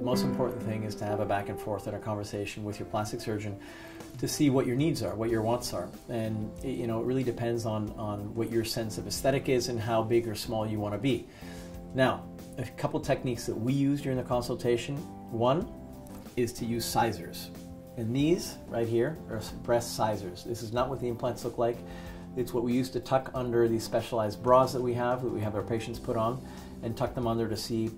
The most important thing is to have a back and forth and a conversation with your plastic surgeon to see what your needs are, what your wants are. And it really depends on what your sense of aesthetic is and how big or small you want to be. Now, a couple techniques that we use during the consultation. One is to use sizers. And these right here are breast sizers. This is not what the implants look like. It's what we use to tuck under these specialized bras that we have our patients put on, and tuck them under to see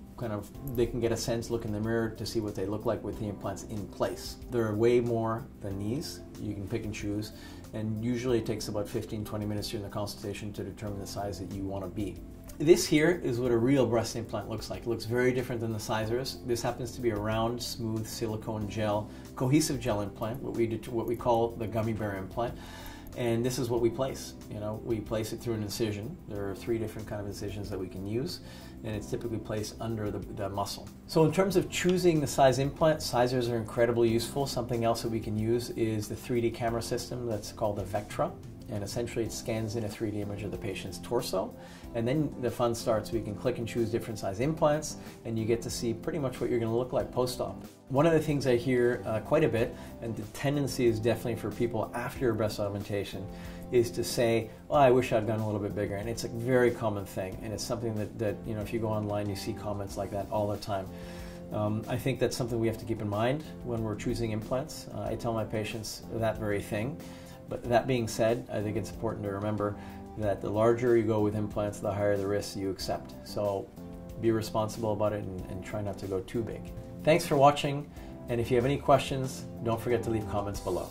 they can get a sense, look in the mirror to see what they look like with the implants in place. There are way more than these. You can pick and choose, and usually it takes about 15-20 minutes during the consultation to determine the size that you want to be. This here is what a real breast implant looks like. It looks very different than the sizers. This happens to be a round, smooth silicone gel, cohesive gel implant, what we call the gummy bear implant. And this is what we place. We place it through an incision. There are 3 different kind of incisions that we can use, and it's typically placed under the muscle. So in terms of choosing the size implant, sizers are incredibly useful. Something else that we can use is the 3D camera system that's called the Vectra. And essentially it scans in a 3D image of the patient's torso, and then the fun starts. We can click and choose different size implants, and you get to see pretty much what you're going to look like post-op. One of the things I hear quite a bit, and the tendency is definitely for people after breast augmentation, is to say, oh, I wish I'd gone a little bit bigger. And it's a very common thing, and it's something that if you go online, you see comments like that all the time. I think that's something we have to keep in mind when we're choosing implants. I tell my patients that very thing. But that being said, I think it's important to remember that the larger you go with implants, the higher the risks you accept. So be responsible about it and try not to go too big. Thanks for watching, and if you have any questions, don't forget to leave comments below.